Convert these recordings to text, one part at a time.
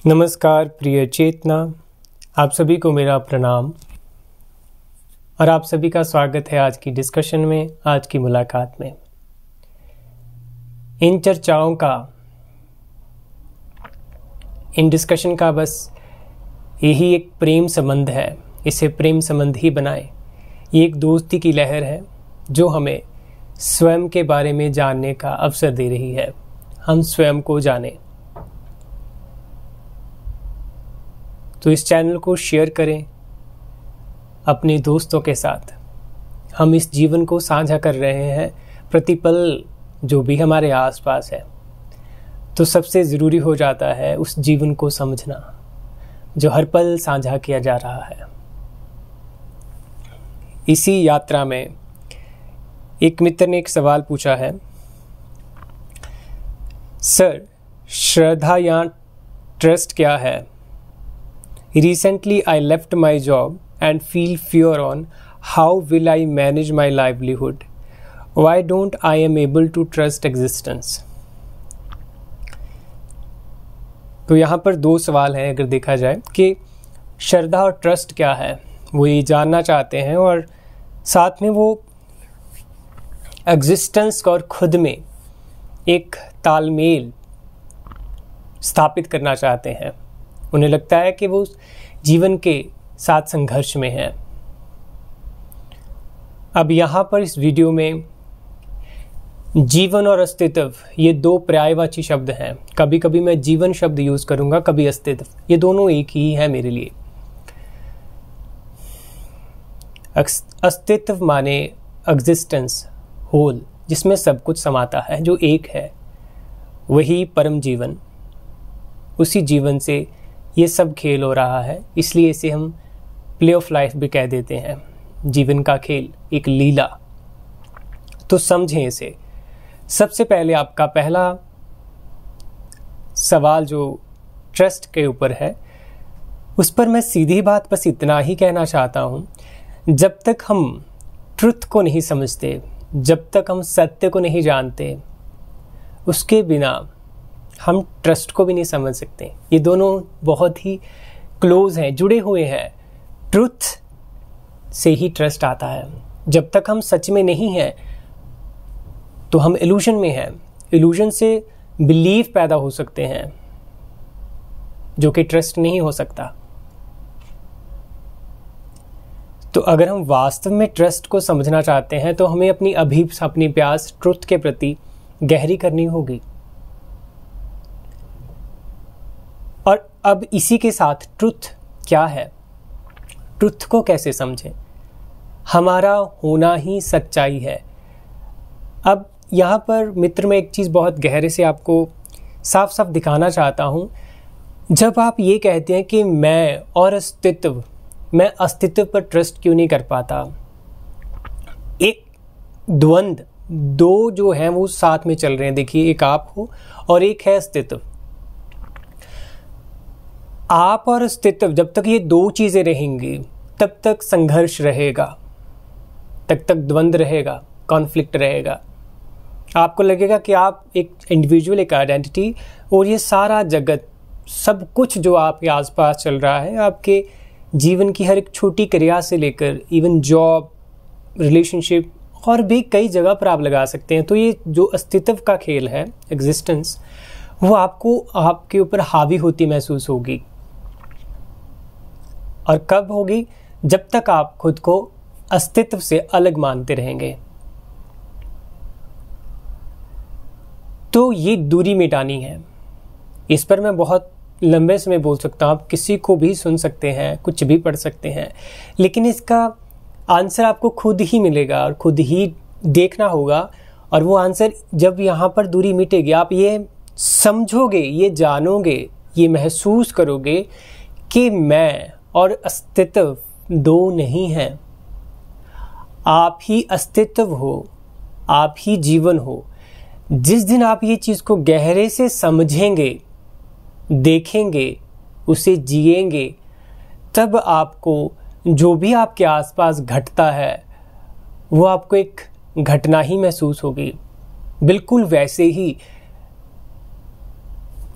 नमस्कार प्रिय चेतना, आप सभी को मेरा प्रणाम और आप सभी का स्वागत है आज की डिस्कशन में, आज की मुलाकात में। इन चर्चाओं का, इन डिस्कशन का बस यही एक प्रेम संबंध है, इसे प्रेम संबंध ही बनाएं। ये एक दोस्ती की लहर है जो हमें स्वयं के बारे में जानने का अवसर दे रही है। हम स्वयं को जानें। तो इस चैनल को शेयर करें अपने दोस्तों के साथ। हम इस जीवन को साझा कर रहे हैं, प्रतिपल जो भी हमारे आसपास है। तो सबसे ज़रूरी हो जाता है उस जीवन को समझना जो हर पल साझा किया जा रहा है। इसी यात्रा में एक मित्र ने एक सवाल पूछा है, सर श्रद्धा या ट्रस्ट क्या है? Recently, I left my job and feel fear on how will I manage my livelihood. Why don't I am able to trust existence? तो यहाँ पर दो सवाल हैं अगर देखा जाए कि श्रद्धा और ट्रस्ट क्या है, वो ये जानना चाहते हैं और साथ में वो एग्जिस्टेंस और खुद में एक तालमेल स्थापित करना चाहते हैं। उन्हें लगता है कि वो जीवन के साथ संघर्ष में हैं। अब यहाँ पर इस वीडियो में जीवन और अस्तित्व ये दो पर्यायवाची शब्द हैं। कभी कभी मैं जीवन शब्द यूज करूंगा, कभी अस्तित्व। ये दोनों एक ही है मेरे लिए। अस्तित्व माने एग्जिस्टेंस, होल, जिसमें सब कुछ समाता है, जो एक है, वही परम जीवन। उसी जीवन से ये सब खेल हो रहा है, इसलिए इसे हम प्ले ऑफ लाइफ भी कह देते हैं। जीवन का खेल, एक लीला। तो समझें इसे। सबसे पहले आपका पहला सवाल जो ट्रस्ट के ऊपर है, उस पर मैं सीधी बात बस इतना ही कहना चाहता हूँ, जब तक हम ट्रुथ को नहीं समझते, जब तक हम सत्य को नहीं जानते, उसके बिना हम ट्रस्ट को भी नहीं समझ सकते। ये दोनों बहुत ही क्लोज हैं, जुड़े हुए हैं। ट्रुथ से ही ट्रस्ट आता है। जब तक हम सच में नहीं हैं तो हम इल्यूजन में हैं। इल्यूजन से बिलीफ पैदा हो सकते हैं जो कि ट्रस्ट नहीं हो सकता। तो अगर हम वास्तव में ट्रस्ट को समझना चाहते हैं तो हमें अपनी प्यास ट्रुथ के प्रति गहरी करनी होगी। और अब इसी के साथ ट्रुथ क्या है, ट्रुथ को कैसे समझें? हमारा होना ही सच्चाई है। अब यहाँ पर मित्र, मैं एक चीज़ बहुत गहरे से आपको साफ साफ दिखाना चाहता हूँ। जब आप ये कहते हैं कि मैं अस्तित्व पर ट्रस्ट क्यों नहीं कर पाता, एक द्वंद, दो जो हैं वो साथ में चल रहे हैं। देखिए, एक आप हो और एक है अस्तित्व। आप और अस्तित्व, जब तक ये दो चीजें रहेंगी तब तक संघर्ष रहेगा, तब तक द्वंद्व रहेगा, कॉन्फ्लिक्ट रहेगा। आपको लगेगा कि आप एक इंडिविजुअल, एक आइडेंटिटी, और ये सारा जगत, सब कुछ जो आपके आसपास चल रहा है, आपके जीवन की हर एक छोटी क्रिया से लेकर इवन जॉब, रिलेशनशिप और भी कई जगह पर आप लगा सकते हैं। तो ये जो अस्तित्व का खेल है, एग्जिस्टेंस, वो आपको आपके ऊपर हावी होती महसूस होगी। और कब होगी? जब तक आप खुद को अस्तित्व से अलग मानते रहेंगे। तो ये दूरी मिटानी है। इस पर मैं बहुत लंबे समय बोल सकता हूँ, आप किसी को भी सुन सकते हैं, कुछ भी पढ़ सकते हैं, लेकिन इसका आंसर आपको खुद ही मिलेगा और खुद ही देखना होगा। और वो आंसर जब यहाँ पर दूरी मिटेगी, आप ये समझोगे, ये जानोगे, ये महसूस करोगे कि मैं और अस्तित्व दो नहीं हैं। आप ही अस्तित्व हो, आप ही जीवन हो। जिस दिन आप ये चीज़ को गहरे से समझेंगे, देखेंगे, उसे जिएंगे, तब आपको जो भी आपके आसपास घटता है वो आपको एक घटना ही महसूस होगी। बिल्कुल वैसे ही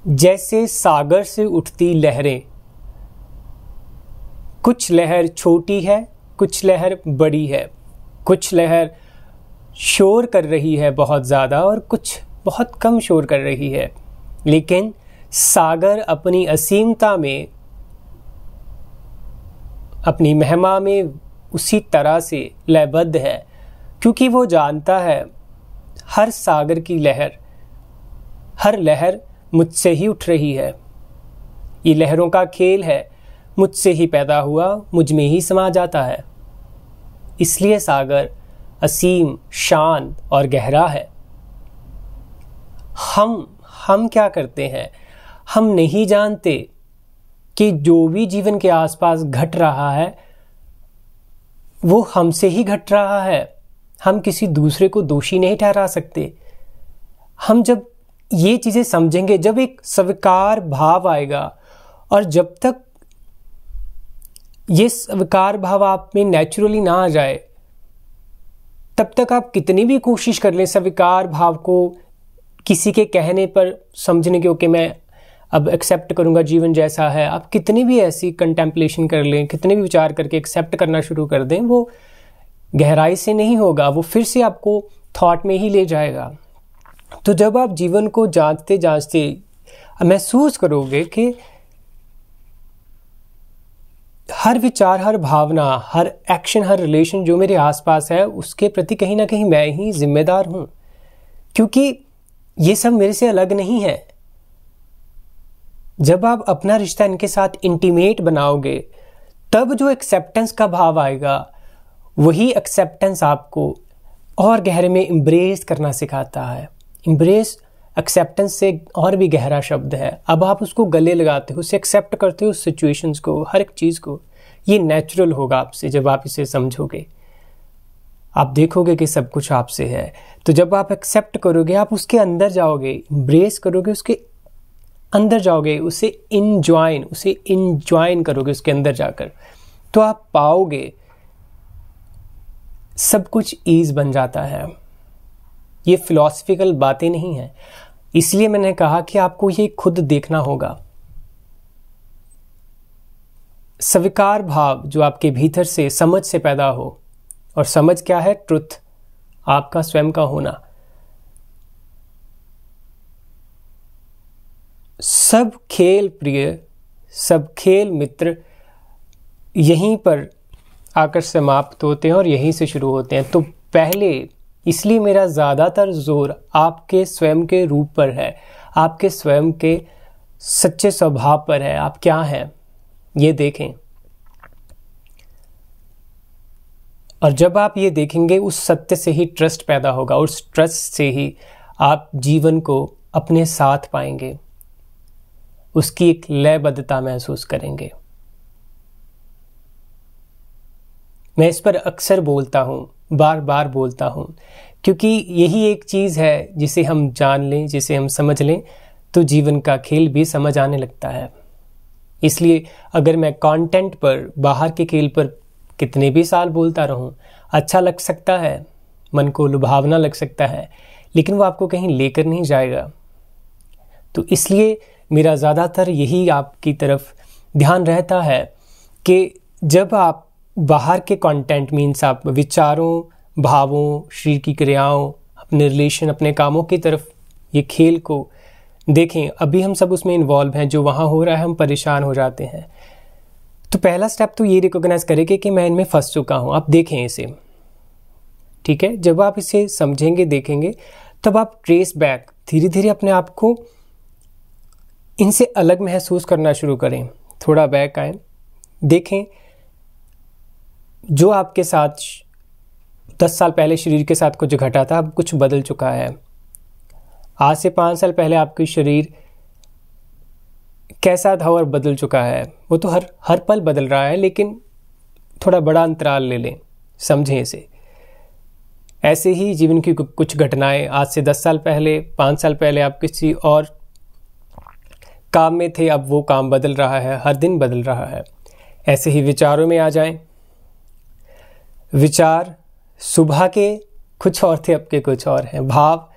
जैसे सागर से उठती लहरें, कुछ लहर छोटी है, कुछ लहर बड़ी है, कुछ लहर शोर कर रही है बहुत ज़्यादा और कुछ बहुत कम शोर कर रही है, लेकिन सागर अपनी असीमता में, अपनी महिमा में उसी तरह से लयबद्ध है, क्योंकि वो जानता है हर सागर की लहर, हर लहर मुझसे ही उठ रही है। ये लहरों का खेल है, मुझसे ही पैदा हुआ, मुझ में ही समा जाता है। इसलिए सागर असीम, शांत और गहरा है। हम क्या करते हैं? हम नहीं जानते कि जो भी जीवन के आसपास घट रहा है वो हमसे ही घट रहा है। हम किसी दूसरे को दोषी नहीं ठहरा सकते। हम जब ये चीजें समझेंगे, जब एक स्वीकार भाव आएगा, और जब तक ये स्वीकार भाव आप में नेचुरली ना आ जाए, तब तक आप कितनी भी कोशिश कर लें स्वीकार भाव को किसी के कहने पर समझने के, ओके मैं अब एक्सेप्ट करूंगा जीवन जैसा है, आप कितनी भी ऐसी कंटेम्पलेशन कर लें, कितने भी विचार करके एक्सेप्ट करना शुरू कर दें, वो गहराई से नहीं होगा, वो फिर से आपको थॉट में ही ले जाएगा। तो जब आप जीवन को जांचते जांचते महसूस करोगे कि हर विचार, हर भावना, हर एक्शन, हर रिलेशन जो मेरे आसपास है, उसके प्रति कहीं ना कहीं मैं ही जिम्मेदार हूं, क्योंकि ये सब मेरे से अलग नहीं है। जब आप अपना रिश्ता इनके साथ इंटीमेट बनाओगे, तब जो एक्सेप्टेंस का भाव आएगा, वही एक्सेप्टेंस आपको और गहरे में इम्ब्रेस करना सिखाता है। इम्ब्रेस एक्सेप्टेंस से और भी गहरा शब्द है। अब आप उसको गले लगाते हो, उसे एक्सेप्ट करते हो, उस सिचुएशंस को, हर एक चीज़ को। ये नेचुरल होगा आपसे जब आप इसे समझोगे। आप देखोगे कि सब कुछ आपसे है। तो जब आप एक्सेप्ट करोगे, आप उसके अंदर जाओगे, इम्ब्रेस करोगे, उसके अंदर जाओगे, उसे इंजॉइन करोगे उसके अंदर जाकर, तो आप पाओगे सब कुछ ईज बन जाता है। ये फिलॉसफिकल बातें नहीं हैं। इसलिए मैंने कहा कि आपको ये खुद देखना होगा। स्वीकार भाव जो आपके भीतर से, समझ से पैदा हो, और समझ क्या है? ट्रुथ, आपका स्वयं का होना। सब खेल प्रिय, सब खेल मित्र यहीं पर आकर समाप्त होते हैं और यहीं से शुरू होते हैं। तो पहले, इसलिए मेरा ज़्यादातर जोर आपके स्वयं के रूप पर है, आपके स्वयं के सच्चे स्वभाव पर है। आप क्या हैं ये देखें, और जब आप ये देखेंगे, उस सत्य से ही ट्रस्ट पैदा होगा। उस ट्रस्ट से ही आप जीवन को अपने साथ पाएंगे, उसकी एक लयबद्धता महसूस करेंगे। मैं इस पर अक्सर बोलता हूँ, बार बार बोलता हूँ, क्योंकि यही एक चीज़ है जिसे हम जान लें, जिसे हम समझ लें, तो जीवन का खेल भी समझ आने लगता है। इसलिए अगर मैं कंटेंट पर, बाहर के खेल पर कितने भी साल बोलता रहूं, अच्छा लग सकता है, मन को लुभावना लग सकता है, लेकिन वो आपको कहीं लेकर नहीं जाएगा। तो इसलिए मेरा ज़्यादातर यही आपकी तरफ ध्यान रहता है कि जब आप बाहर के कंटेंट, मीन्स आप विचारों, भावों, शरीर की क्रियाओं, अपने रिलेशन, अपने कामों की तरफ ये खेल को देखें। अभी हम सब उसमें इन्वॉल्व हैं, जो वहाँ हो रहा है हम परेशान हो जाते हैं। तो पहला स्टेप तो ये रिकॉग्नाइज करेंगे कि मैं इनमें फंस चुका हूँ। आप देखें इसे, ठीक है? जब आप इसे समझेंगे, देखेंगे, तब आप ट्रेस बैक, धीरे धीरे अपने आप को इनसे अलग महसूस करना शुरू करें। थोड़ा बैक आए, देखें जो आपके साथ 10 साल पहले शरीर के साथ कुछ घटा था, अब कुछ बदल चुका है। आज से 5 साल पहले आपकी शरीर कैसा था और बदल चुका है। वो तो हर पल बदल रहा है, लेकिन थोड़ा बड़ा अंतराल ले लें, समझें इसे। ऐसे ही जीवन की कुछ घटनाएं, आज से 10 साल पहले, 5 साल पहले आप किसी और काम में थे, अब वो काम बदल रहा है, हर दिन बदल रहा है। ऐसे ही विचारों में आ जाएं। विचार सुबह के कुछ और थे, अब के कुछ और हैं। भाव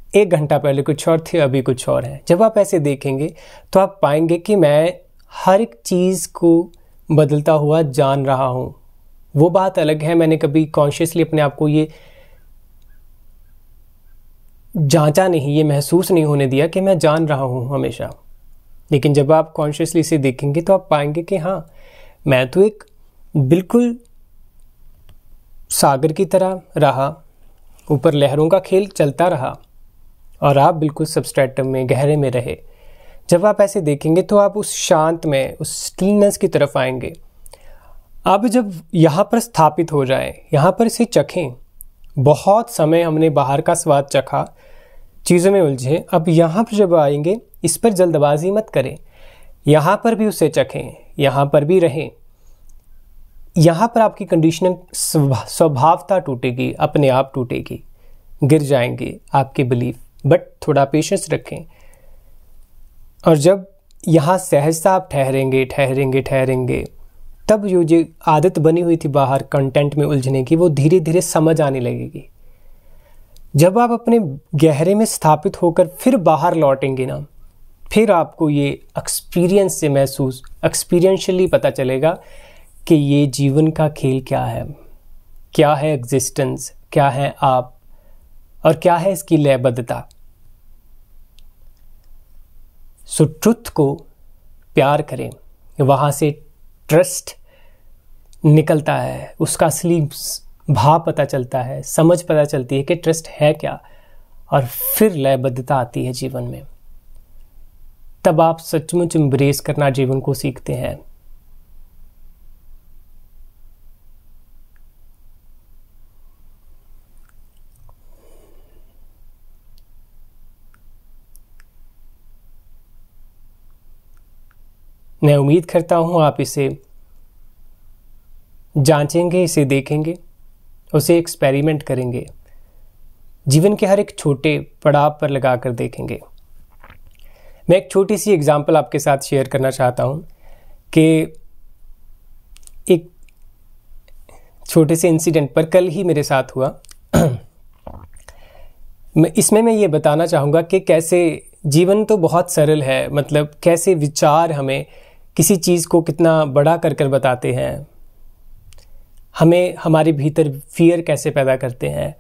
1 घंटा पहले कुछ और थे, अभी कुछ और है। जब आप ऐसे देखेंगे तो आप पाएंगे कि मैं हर एक चीज़ को बदलता हुआ जान रहा हूँ। वो बात अलग है, मैंने कभी कॉन्शियसली अपने आप को ये जांचा नहीं, ये महसूस नहीं होने दिया कि मैं जान रहा हूँ हमेशा। लेकिन जब आप कॉन्शियसली इसे देखेंगे तो आप पाएंगे कि हाँ, मैं तो एक बिल्कुल सागर की तरह रहा, ऊपर लहरों का खेल चलता रहा और आप बिल्कुल सबस्ट्रेटम में, गहरे में रहे। जब आप ऐसे देखेंगे तो आप उस शांत में, उस स्टिलनेस की तरफ आएंगे। आप जब यहाँ पर स्थापित हो जाएं, यहाँ पर इसे चखें। बहुत समय हमने बाहर का स्वाद चखा, चीज़ों में उलझे। अब यहाँ पर जब आएंगे, इस पर जल्दबाजी मत करें, यहाँ पर भी उसे चखें, यहाँ पर भी रहें। यहाँ पर आपकी कंडीशनिंग स्वभावता टूटेगी, अपने आप टूटेगी, गिर जाएंगे आपके बिलीफ, बट थोड़ा पेशेंस रखें। और जब यहाँ सहजता आप ठहरेंगे, तब जो आदत बनी हुई थी बाहर कंटेंट में उलझने की, वो धीरे धीरे समझ आने लगेगी। जब आप अपने गहरे में स्थापित होकर फिर बाहर लौटेंगे ना, फिर आपको ये एक्सपीरियंस से महसूस, एक्सपीरियंशियली पता चलेगा कि ये जीवन का खेल क्या है एग्जिस्टेंस, क्या है आप, और क्या है इसकी लयबद्धता। सो ट्रुथ को प्यार करें, वहाँ से ट्रस्ट निकलता है, उसका असली भाव पता चलता है, समझ पता चलती है कि ट्रस्ट है क्या, और फिर लयबद्धता आती है जीवन में। तब आप सचमुच एम्ब्रेस करना जीवन को सीखते हैं। मैं उम्मीद करता हूँ आप इसे जांचेंगे, इसे देखेंगे, उसे एक्सपेरिमेंट करेंगे, जीवन के हर एक छोटे पड़ाव पर लगा कर देखेंगे। मैं एक छोटी सी एग्जांपल आपके साथ शेयर करना चाहता हूँ कि एक छोटे से इंसिडेंट पर कल ही मेरे साथ हुआ। इसमें मैं ये बताना चाहूँगा कि कैसे जीवन तो बहुत सरल है, मतलब कैसे विचार हमें किसी चीज़ को कितना बड़ा कर कर बताते हैं, हमें हमारे भीतर फियर कैसे पैदा करते हैं।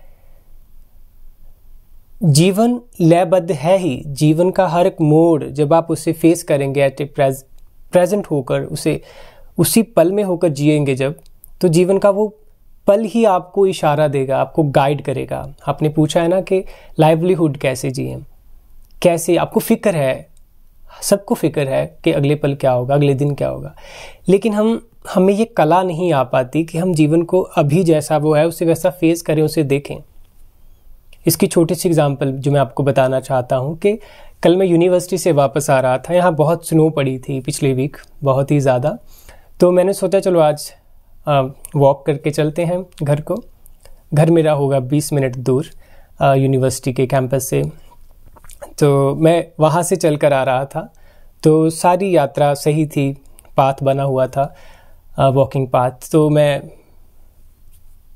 जीवन लयबद्ध है ही, जीवन का हर एक मोड़ जब आप उसे फेस करेंगे एट ए प्रेजेंट होकर, उसे उसी पल में होकर जिएंगे जब, तो जीवन का वो पल ही आपको इशारा देगा, आपको गाइड करेगा। आपने पूछा है ना कि लाइवलीहुड कैसे जिए, कैसे आपको फिक्र है, सबको फिक्र है कि अगले पल क्या होगा, अगले दिन क्या होगा, लेकिन हमें ये कला नहीं आ पाती कि हम जीवन को अभी जैसा वो है उसे वैसा फेस करें, उसे देखें। इसकी छोटी सी एग्जांपल जो मैं आपको बताना चाहता हूँ कि कल मैं यूनिवर्सिटी से वापस आ रहा था, यहाँ बहुत स्नो पड़ी थी पिछले वीक, बहुत ही ज़्यादा। तो मैंने सोचा चलो आज वॉक करके चलते हैं घर को। घर मेरा होगा 20 मिनट दूर यूनिवर्सिटी के कैंपस से। तो मैं वहाँ से चल कर आ रहा था, तो सारी यात्रा सही थी, पाथ बना हुआ था, वॉकिंग पाथ। तो मैं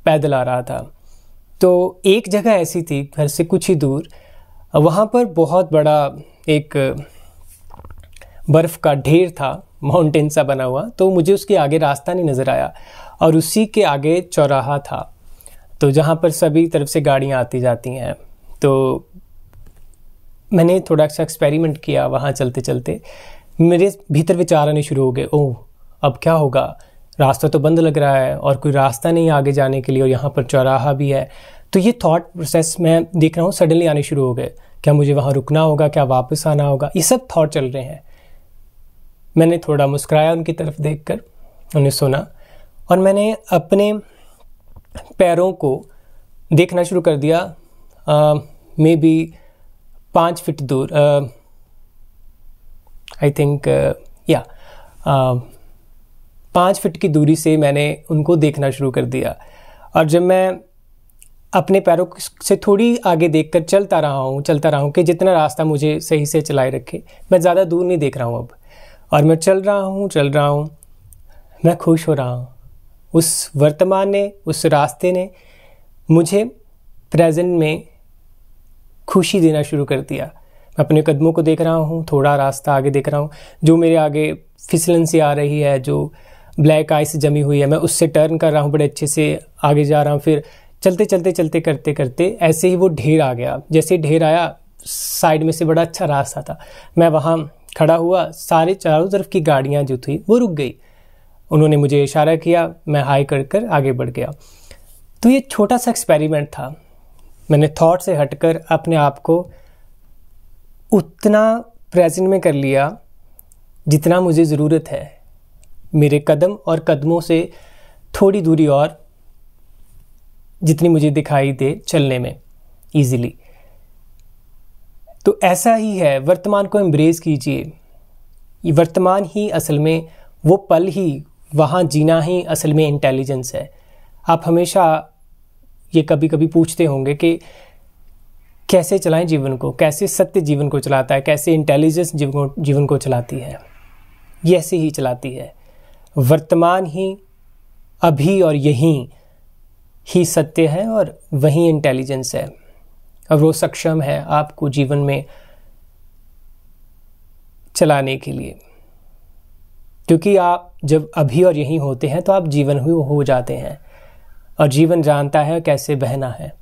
पैदल आ रहा था। तो एक जगह ऐसी थी घर से कुछ ही दूर, वहाँ पर बहुत बड़ा एक बर्फ़ का ढेर था, माउंटेन सा बना हुआ। तो मुझे उसके आगे रास्ता नहीं नज़र आया, और उसी के आगे चौराहा था, तो जहाँ पर सभी तरफ से गाड़ियाँ आती जाती हैं। तो मैंने थोड़ा सा एक्सपेरिमेंट किया, वहाँ चलते चलते मेरे भीतर विचार आने शुरू हो गए, ओह अब क्या होगा, रास्ता तो बंद लग रहा है और कोई रास्ता नहीं आगे जाने के लिए, और यहाँ पर चौराहा भी है। तो ये थॉट प्रोसेस मैं देख रहा हूँ सडनली आने शुरू हो गए, क्या मुझे वहाँ रुकना होगा, क्या वापस आना होगा, ये सब थॉट चल रहे हैं। मैंने थोड़ा मुस्कुराया उनकी तरफ देखकर, उन्हें सुना, और मैंने अपने पैरों को देखना शुरू कर दिया। मे बी 5 फीट दूर, आई थिंक 5 फीट की दूरी से मैंने उनको देखना शुरू कर दिया। और जब मैं अपने पैरों से थोड़ी आगे देखकर चलता रहा हूँ कि जितना रास्ता मुझे सही से चलाए रखे, मैं ज़्यादा दूर नहीं देख रहा हूँ अब, और मैं चल रहा हूँ, मैं खुश हो रहा हूँ। उस वर्तमान ने, उस रास्ते ने मुझे प्रेजेंट में खुशी देना शुरू कर दिया। मैं अपने कदमों को देख रहा हूँ, थोड़ा रास्ता आगे देख रहा हूँ, जो मेरे आगे फिसलन सी आ रही है, जो ब्लैक आइस जमी हुई है, मैं उससे टर्न कर रहा हूँ, बड़े अच्छे से आगे जा रहा हूँ। फिर चलते चलते चलते करते करते ऐसे ही वो ढेर आ गया। जैसे ढेर आया, साइड में से बड़ा अच्छा रास्ता था, मैं वहाँ खड़ा हुआ, सारे चारों तरफ की गाड़ियाँ जो थी वो रुक गई। उन्होंने मुझे इशारा किया, मैं हाई कर कर आगे बढ़ गया। तो ये छोटा सा एक्सपेरिमेंट था। मैंने थॉट से हटकर अपने आप को उतना प्रेजेंट में कर लिया जितना मुझे ज़रूरत है, मेरे कदम और कदमों से थोड़ी दूरी और जितनी मुझे दिखाई दे चलने में ईजिली। तो ऐसा ही है, वर्तमान को एम्ब्रेस कीजिए। ये वर्तमान ही असल में, वो पल ही, वहाँ जीना ही असल में इंटेलिजेंस है। आप हमेशा ये कभी कभी पूछते होंगे कि कैसे चलाएं जीवन को, कैसे सत्य जीवन को चलाता है, कैसे इंटेलिजेंस जीवन को चलाती है। ये ऐसे ही चलाती है। वर्तमान ही, अभी और यहीं ही सत्य है और वहीं इंटेलिजेंस है। और वो सक्षम है आपको जीवन में चलाने के लिए, क्योंकि आप जब अभी और यहीं होते हैं तो आप जीवन ही हो जाते हैं, और जीवन जानता है कैसे बहना है।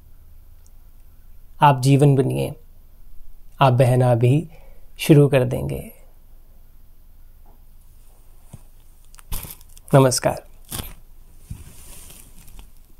आप जीवन बनिए, आप बहना भी शुरू कर देंगे। नमस्कार।